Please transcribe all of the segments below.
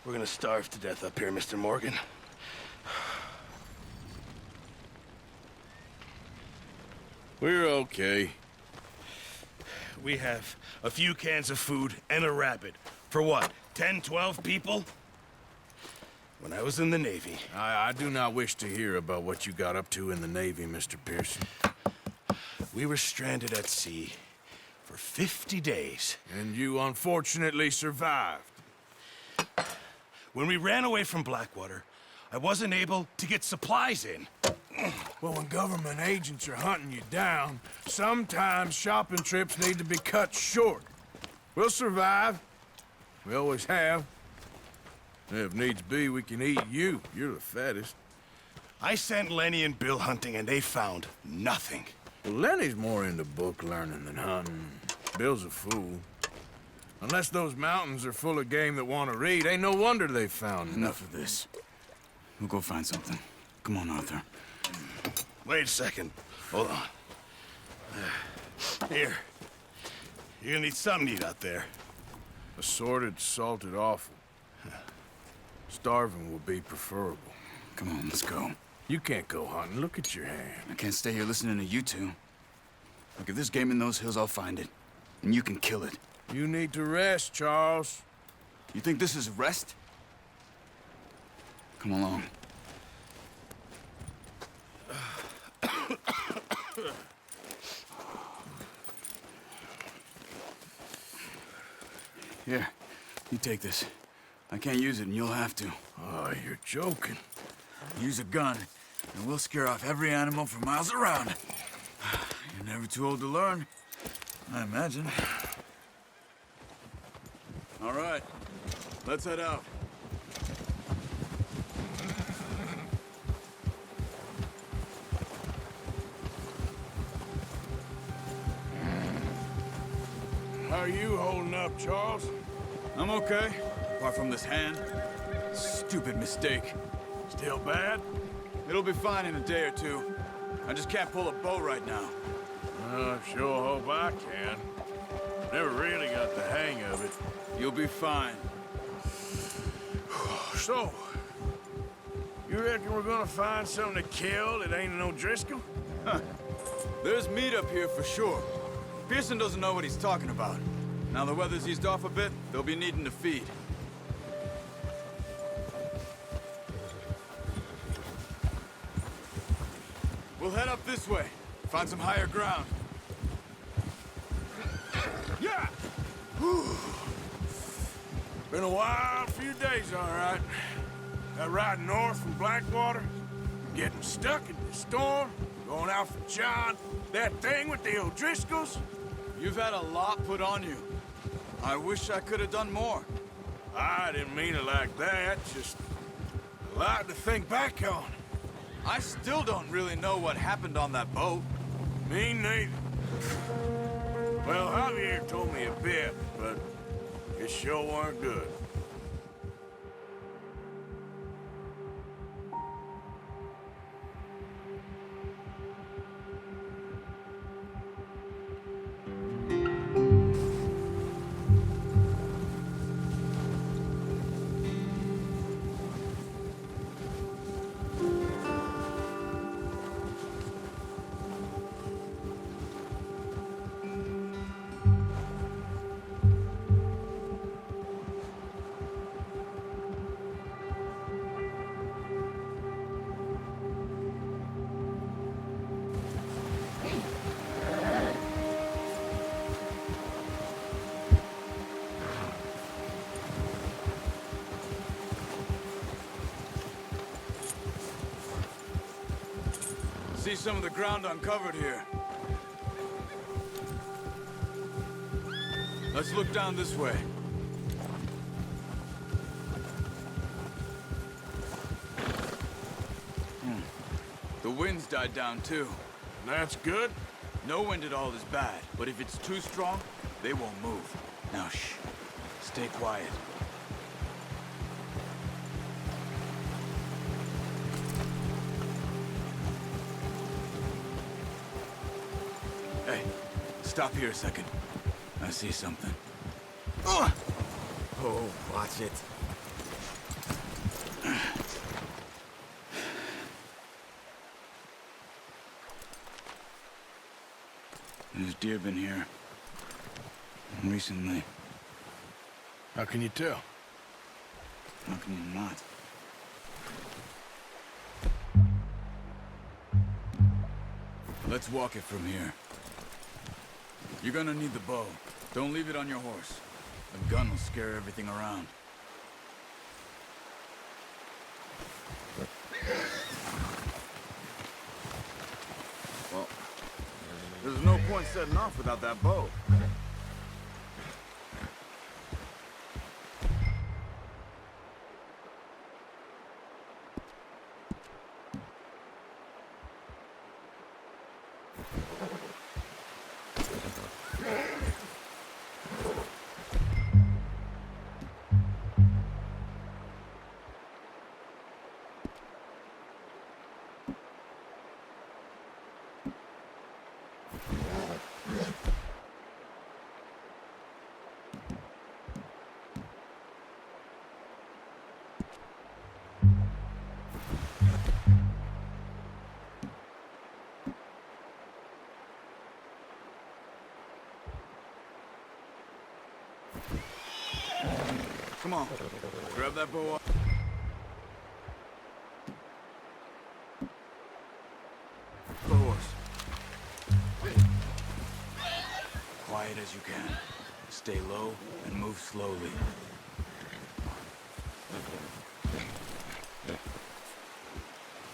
We're gonna starve to death up here, Mr. Morgan. We're okay. We have a few cans of food and a rabbit. For what, 10, 12 people? When I was in the Navy... I do not wish to hear about what you got up to in the Navy, Mr. Pearson. We were stranded at sea for 50 days. And you unfortunately survived. When we ran away from Blackwater, I wasn't able to get supplies in. Well, when government agents are hunting you down, sometimes shopping trips need to be cut short. We'll survive. We always have. If needs be, we can eat you. You're the fattest. I sent Lenny and Bill hunting, and they found nothing. Well, Lenny's more into book learning than hunting. Bill's a fool. Unless those mountains are full of game that want to read, ain't no wonder they found Enough of this. We'll go find something. Come on, Arthur. Wait a second. Hold on. Here. You're gonna need something to eat out there. Assorted, salted offal. Starving would be preferable. Come on, let's go. You can't go hunting. Look at your hand. I can't stay here listening to you two. Look, if there's game in those hills, I'll find it. And you can kill it. You need to rest, Charles. You think this is rest? Come along. Here, you take this. I can't use it, and you'll have to. Oh, you're joking. Use a gun, and we'll scare off every animal for miles around. You're never too old to learn, I imagine. All right, let's head out. How are you holding up, Charles? I'm okay, apart from this hand. Stupid mistake. Still bad? It'll be fine in a day or two. I just can't pull a bow right now. I sure hope I can. Never really got the hang of it. You'll be fine. So, you reckon we're gonna find something to kill that ain't no Driscoll? Huh. There's meat up here for sure. Pearson doesn't know what he's talking about. Now the weather's eased off a bit, they'll be needing to feed. We'll head up this way, find some higher ground. Yeah! Whew. Been a wild few days, all right. That ride north from Blackwater, getting stuck in the storm, going out for John, that thing with the O'Driscolls. You've had a lot put on you. I wish I could have done more. I didn't mean it like that, just a lot to think back on. I still don't really know what happened on that boat. Me neither. Well, Javier told me a bit, but it sure weren't good. See some of the ground uncovered here. Let's look down this way. The wind's died down too. That's good. No wind at all is bad, but if it's too strong, they won't move. Now shh. Stay quiet. Hey, stop here a second. I see something. Oh, watch it. There's deer been here. Recently. How can you tell? How can you not? Let's walk it from here. You're gonna need the bow. Don't leave it on your horse. A gun will scare everything around. Well, there's no point setting off without that bow. Come on, grab that bow up. The horse. Quiet as you can. Stay low and move slowly.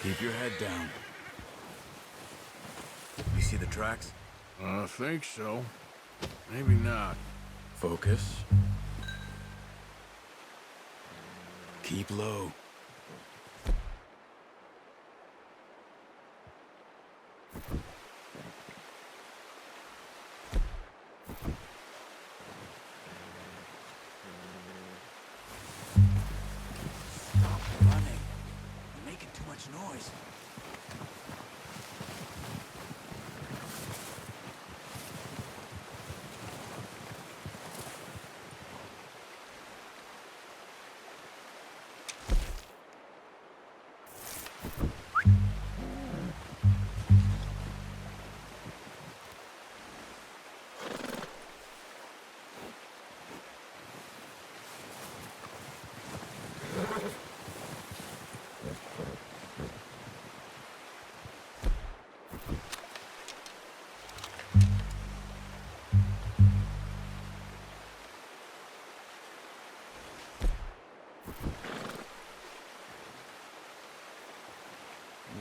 Keep your head down. You see the tracks? I think so. Maybe not. Focus. Keep low. Stop running. You're making too much noise.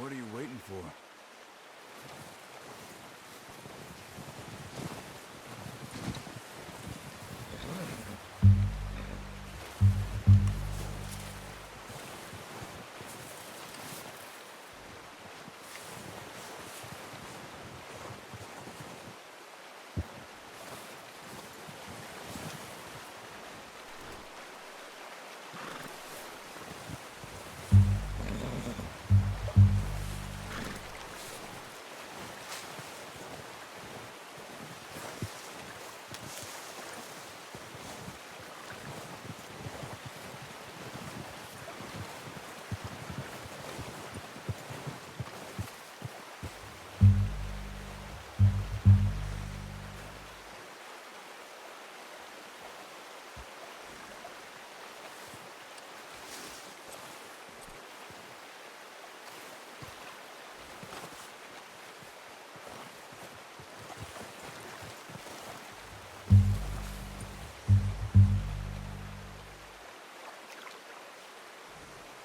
What are you waiting for?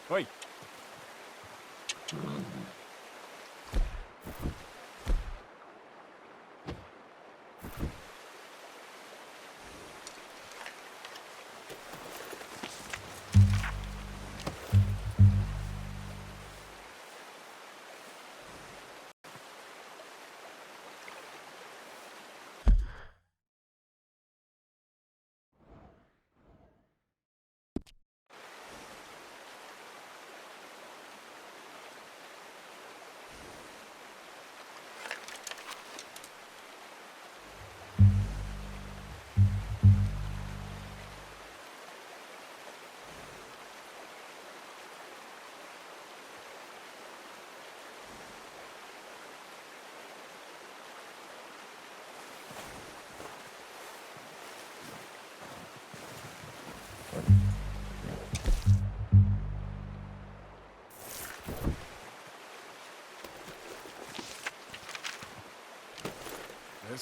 Wait.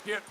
Let's get...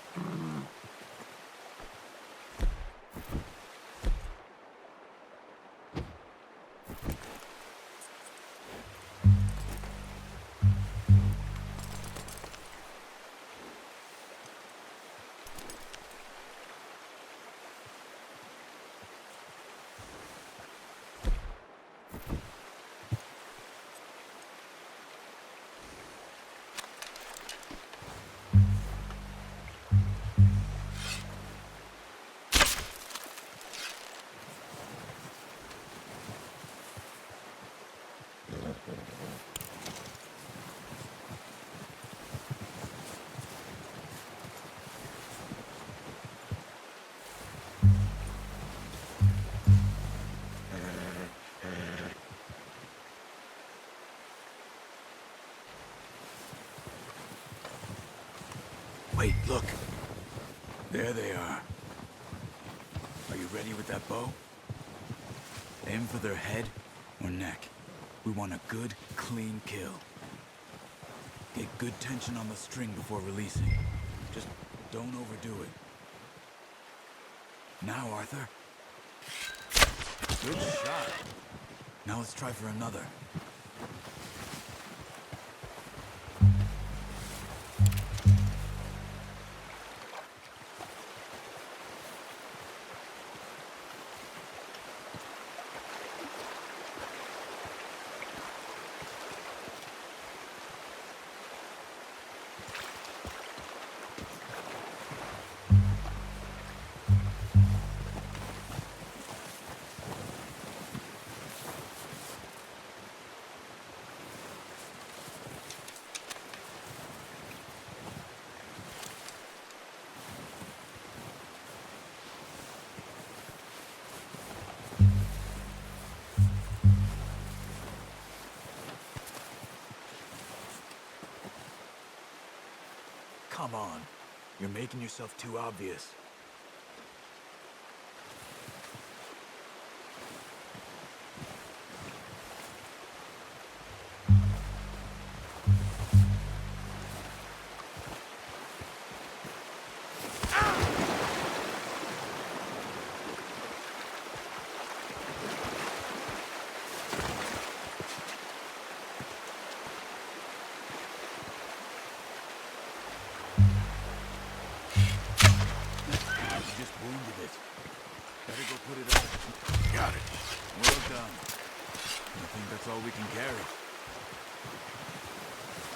Wait, look. There they are. Are you ready with that bow? Aim for their head or neck. We want a good, clean kill. Get good tension on the string before releasing. Just don't overdo it. Now, Arthur. Good shot. Now let's try for another. Come on. You're making yourself too obvious.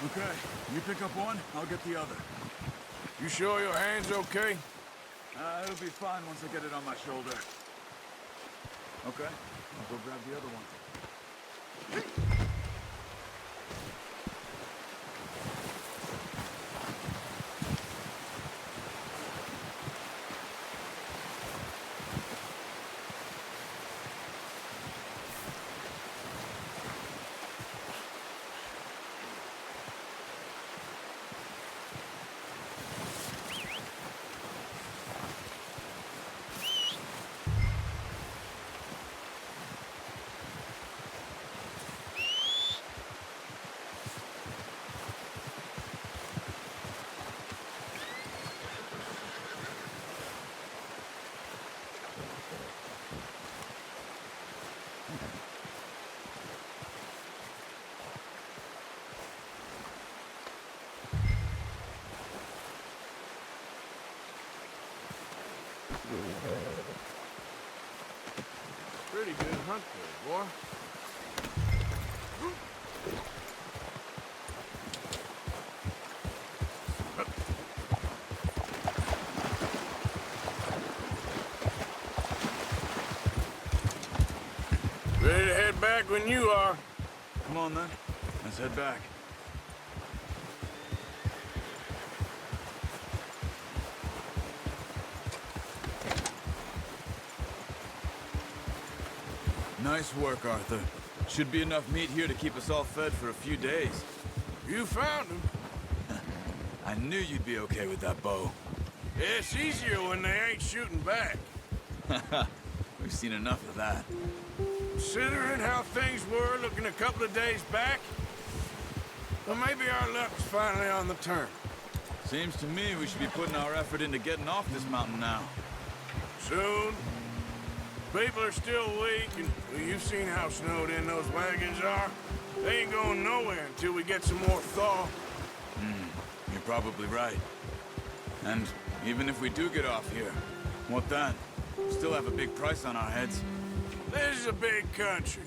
Okay, you pick up one, I'll get the other. You sure your hand's okay? It'll be fine once I get it on my shoulder. Okay, I'll go grab the other one. Pretty good hunt there, boy. Ready to head back when you are. Come on, then. Let's head back. Nice work, Arthur. Should be enough meat here to keep us all fed for a few days. You found him. I knew you'd be okay with that bow. It's easier when they ain't shooting back. We've seen enough of that. Considering how things were looking a couple of days back, well, maybe our luck's finally on the turn. Seems to me we should be putting our effort into getting off this mountain now. Soon. People are still weak, and well, you've seen how snowed in those wagons are. They ain't going nowhere until we get some more thaw. You're probably right. And even if we do get off here, what then? We still have a big price on our heads. This is a big country.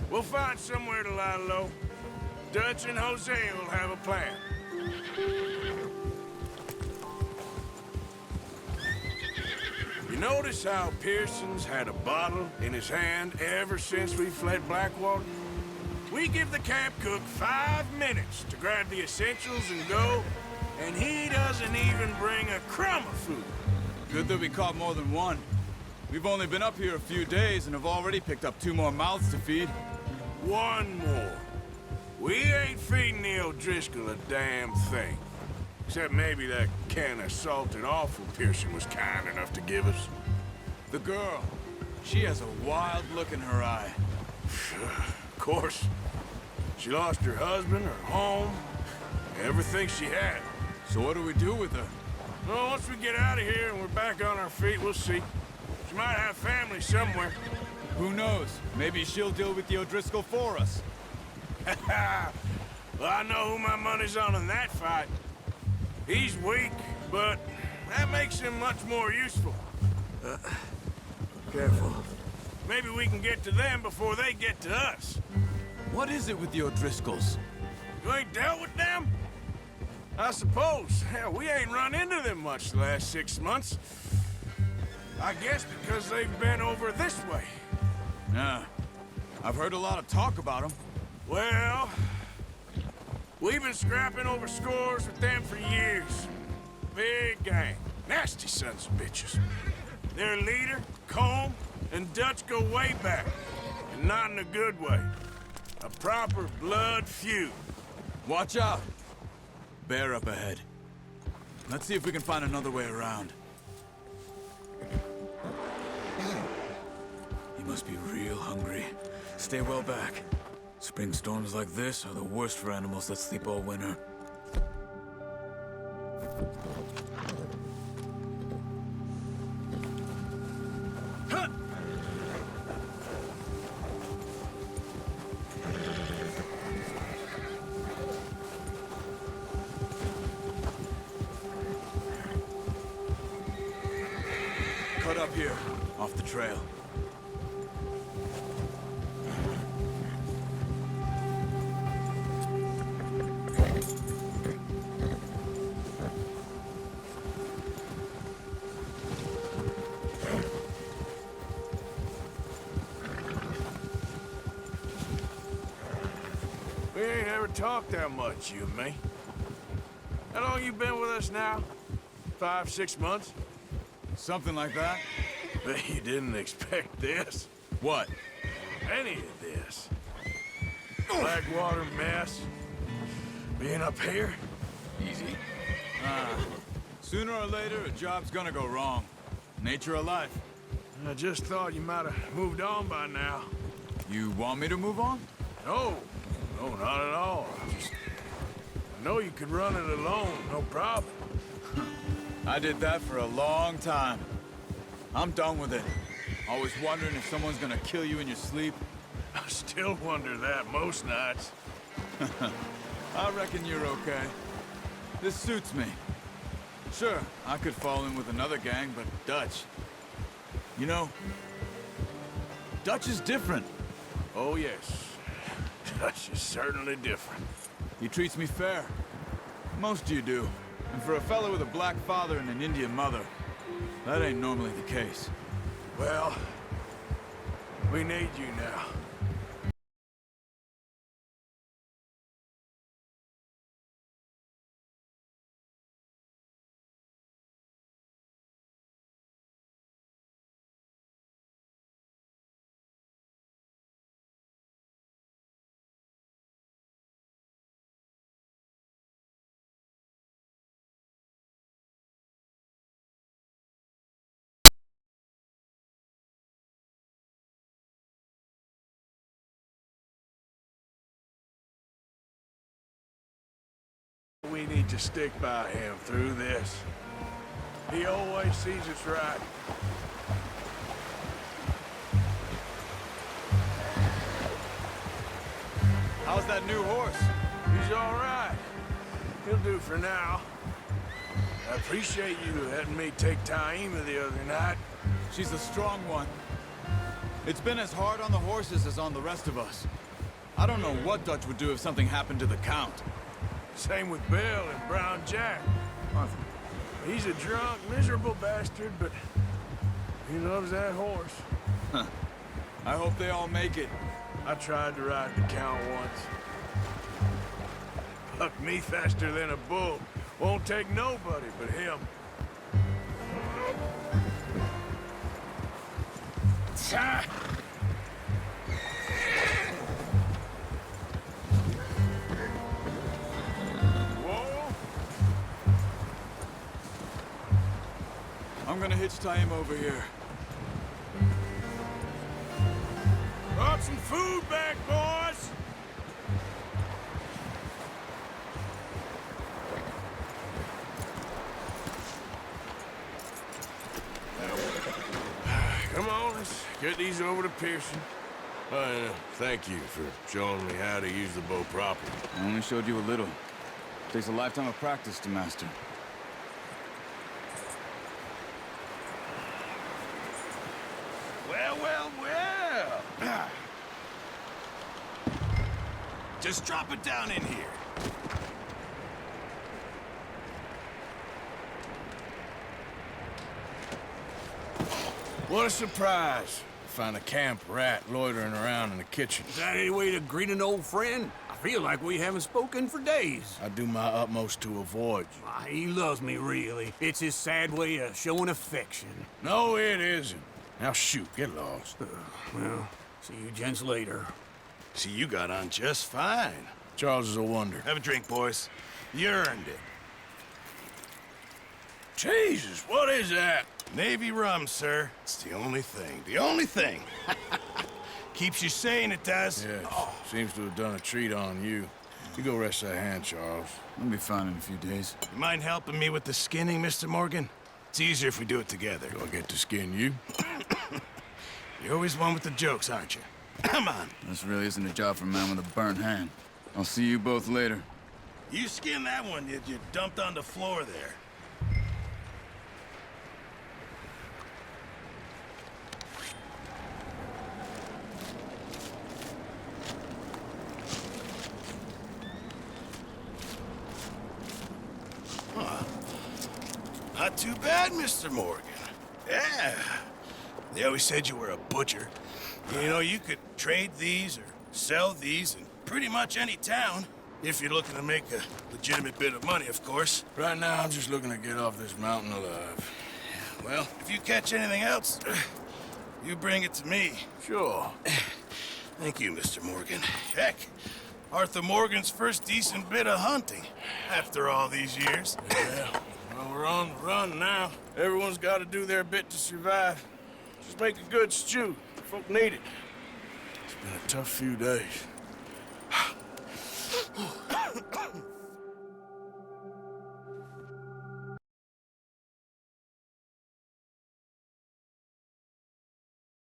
We'll find somewhere to lie low. Dutch and Jose will have a plan. You notice how Pearson's had a bottle in his hand ever since we fled Blackwater? We give the camp cook 5 minutes to grab the essentials and go, and he doesn't even bring a crumb of food. Good that we caught more than one. We've only been up here a few days and have already picked up 2 more mouths to feed. One more. We ain't feeding the O'Driscoll a damn thing. Except maybe that can of salted offal Pearson was kind enough to give us. The girl, she has a wild look in her eye. Of course. She lost her husband, her home, everything she had. So what do we do with her? Well, once we get out of here and we're back on our feet, we'll see. She might have family somewhere. Who knows? Maybe she'll deal with the O'Driscoll for us. Well, I know who my money's on in that fight. He's weak, but that makes him much more useful. Careful. Maybe we can get to them before they get to us. What is it with the O'Driscolls? You ain't dealt with them? I suppose. Hell, we ain't run into them much the last 6 months. I guess because they've been over this way. Yeah. I've heard a lot of talk about them. Well, we've been scrapping over scores with them for years. Big gang. Nasty sons of bitches. Their leader, Colm, and Dutch go way back. And not in a good way. A proper blood feud. Watch out! Bear up ahead. Let's see if we can find another way around. You must be real hungry. Stay well back. Spring storms like this are the worst for animals that sleep all winter. Cut up here, off the trail. We ain't ever talked that much, you and me. How long you been with us now? 5, 6 months? Something like that? Bet you didn't expect this. What? Any of this. Blackwater mess. Being up here? Easy. Sooner or later, a job's gonna go wrong. Nature of life. I just thought you might have moved on by now. You want me to move on? No, no, not at all. I know you could run it alone, no problem. I did that for a long time. I'm done with it. Always wondering if someone's gonna kill you in your sleep. I still wonder that most nights. I reckon you're okay. This suits me. Sure, I could fall in with another gang, but Dutch... You know, Dutch is different. Oh, yes. Dutch is certainly different. He treats me fair. Most of you do. And for a fellow with a black father and an Indian mother, that ain't normally the case. Well, we need you now. We need to stick by him through this. He always sees us right. How's that new horse? He's all right. He'll do for now. I appreciate you letting me take Taima the other night. She's a strong one. It's been as hard on the horses as on the rest of us. I don't know what Dutch would do if something happened to the Count. Same with Bill and Brown Jack. He's a drunk, miserable bastard, but he loves that horse. Huh. I hope they all make it. I tried to ride the Count once. Bucked me faster than a bull. Won't take nobody but him. Whoa! I'm gonna hitch tie him over here. Brought some food back, boys! Come on, let's get these over to Pearson. Thank you for showing me how to use the bow properly. I only showed you a little. Takes a lifetime of practice to master. Well, well, well. Just drop it down in here. What a surprise. Find a camp rat loitering around in the kitchen. Is that any way to greet an old friend? I feel like we haven't spoken for days. I do my utmost to avoid you. He loves me, really. It's his sad way of showing affection. No, it isn't. Now shoot, get lost. Well, see you gents later. See, you got on just fine. Charles is a wonder. Have a drink, boys. You earned it. Jesus, what is that? Navy rum, sir. It's the only thing. The only thing. Keeps you sane, it does. Yes, seems to have done a treat on you. You go rest that hand, Charles. I'll be fine in a few days. You mind helping me with the skinning, Mr. Morgan? It's easier if we do it together. Do I get to skin you? You're always one with the jokes, aren't you? Come on. This really isn't a job for a man with a burnt hand. I'll see you both later. You skinned that one you dumped on the floor there. Not too bad, Mr. Morgan. Yeah. They always said you were a butcher. You know, you could trade these or sell these in pretty much any town. If you're looking to make a legitimate bit of money, of course. Right now, I'm just looking to get off this mountain alive. Well, if you catch anything else, you bring it to me. Sure. Thank you, Mr. Morgan. Heck, Arthur Morgan's first decent bit of hunting after all these years. Yeah. Well, we're on the run now. Everyone's got to do their bit to survive. Just make a good stew. Folk need it. It's been a tough few days.